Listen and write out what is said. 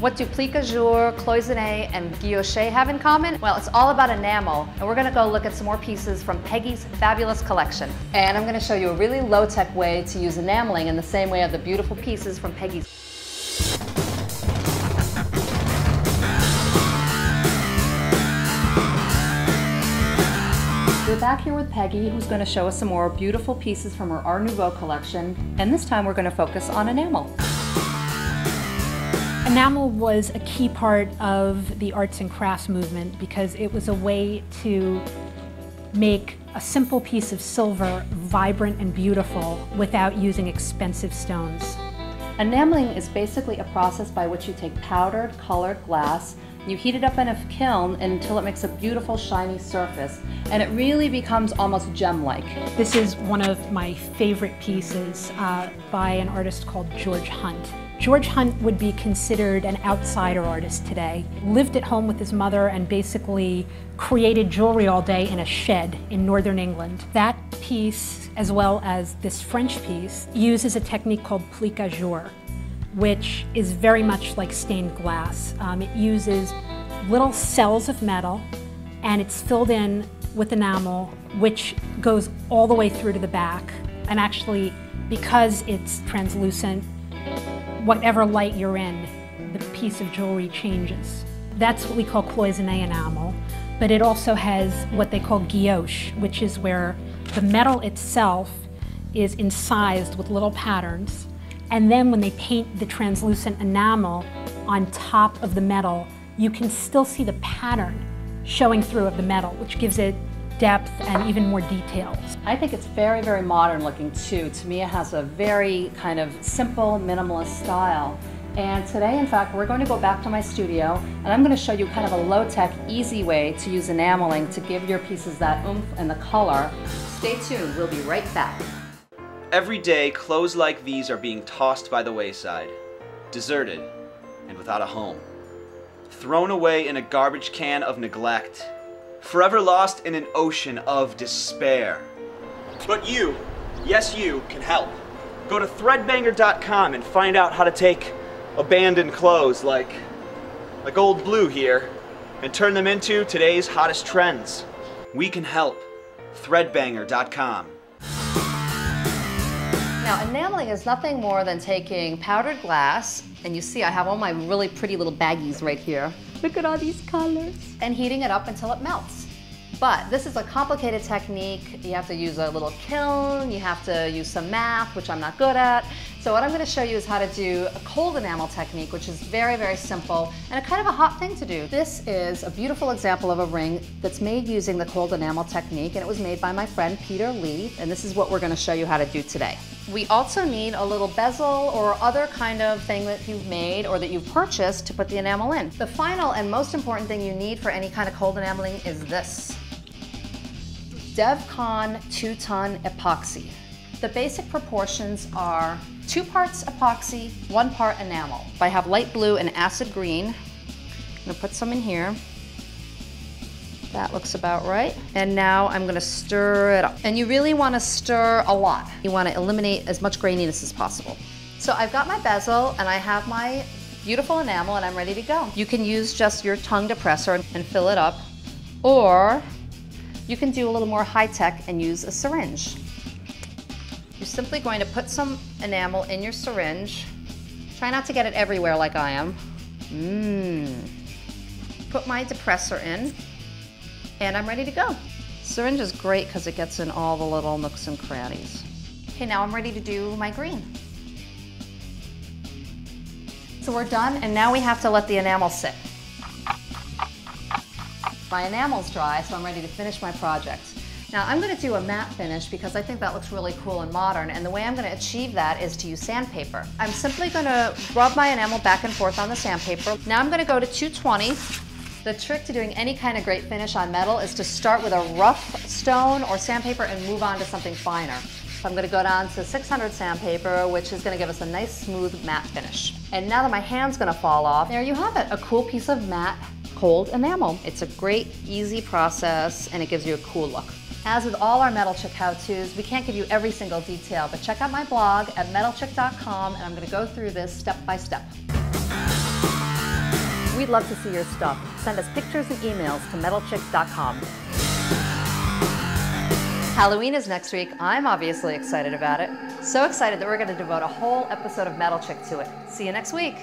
What do plique jour, cloisonné, and guilloché have in common? Well, it's all about enamel, and we're gonna go look at some more pieces from Peggy's fabulous collection. And I'm gonna show you a really low-tech way to use enameling in the same way of the beautiful pieces from Peggy's. We're back here with Peggy, who's going to show us some more beautiful pieces from her Art Nouveau collection, and this time we're going to focus on enamel. Enamel was a key part of the arts and crafts movement because it was a way to make a simple piece of silver vibrant and beautiful without using expensive stones. Enameling is basically a process by which you take powdered, colored glass, you heat it up in a kiln until it makes a beautiful shiny surface, and it really becomes almost gem-like. This is one of my favorite pieces by an artist called George Hunt. George Hunt would be considered an outsider artist today. Lived at home with his mother and basically created jewelry all day in a shed in northern England. That piece, as well as this French piece, uses a technique called plique jour, which is very much like stained glass. It uses little cells of metal and it's filled in with enamel, which goes all the way through to the back. And actually, because it's translucent, whatever light you're in, the piece of jewelry changes. That's what we call cloisonné enamel, but it also has what they call guilloche, which is where the metal itself is incised with little patterns. And then when they paint the translucent enamel on top of the metal, you can still see the pattern showing through of the metal, which gives it depth and even more details. I think it's very, very modern looking too. To me, it has a very kind of simple, minimalist style. And today, in fact, we're going to go back to my studio and I'm going to show you kind of a low-tech, easy way to use enameling to give your pieces that oomph and the color. Stay tuned, we'll be right back. Every day, clothes like these are being tossed by the wayside, deserted and without a home, thrown away in a garbage can of neglect, forever lost in an ocean of despair. But you, yes you, can help. Go to threadbanger.com and find out how to take abandoned clothes like old blue here and turn them into today's hottest trends. We can help. Threadbanger.com. Now, enameling is nothing more than taking powdered glass, and you see I have all my really pretty little baggies right here. Look at all these colors. And heating it up until it melts. But this is a complicated technique. You have to use a little kiln, you have to use some math, which I'm not good at. So what I'm going to show you is how to do a cold enamel technique, which is very, very simple and a kind of a hot thing to do. This is a beautiful example of a ring that's made using the cold enamel technique, and it was made by my friend Peter Lee, and this is what we're going to show you how to do today. We also need a little bezel or other kind of thing that you've made or that you've purchased to put the enamel in. The final and most important thing you need for any kind of cold enameling is this. DevCon 2-ton epoxy. The basic proportions are 2 parts epoxy, 1 part enamel. I have light blue and acid green. I'm gonna put some in here. That looks about right. And now I'm gonna stir it up. And you really wanna stir a lot. You wanna eliminate as much graininess as possible. So I've got my bezel and I have my beautiful enamel and I'm ready to go. You can use just your tongue depressor and fill it up, or you can do a little more high-tech and use a syringe. You're simply going to put some enamel in your syringe. Try not to get it everywhere like I am. Put my depressor in, and I'm ready to go. Syringe is great because it gets in all the little nooks and crannies. Okay, now I'm ready to do my green. So we're done, and now we have to let the enamel sit. My enamel's dry, so I'm ready to finish my project. Now I'm going to do a matte finish because I think that looks really cool and modern, and the way I'm going to achieve that is to use sandpaper. I'm simply going to rub my enamel back and forth on the sandpaper. Now I'm going to go to 220. The trick to doing any kind of great finish on metal is to start with a rough stone or sandpaper and move on to something finer. So I'm going to go down to 600 sandpaper, which is going to give us a nice smooth matte finish. And now that my hand's going to fall off, there you have it, a cool piece of matte cold enamel. It's a great, easy process, and it gives you a cool look. As with all our Metal Chik how-tos, we can't give you every single detail, but check out my blog at metalchik.com, and I'm going to go through this step by step. We'd love to see your stuff. Send us pictures and emails to metalchick.com. Halloween is next week. I'm obviously excited about it. So excited that we're going to devote a whole episode of Metal Chick to it. See you next week.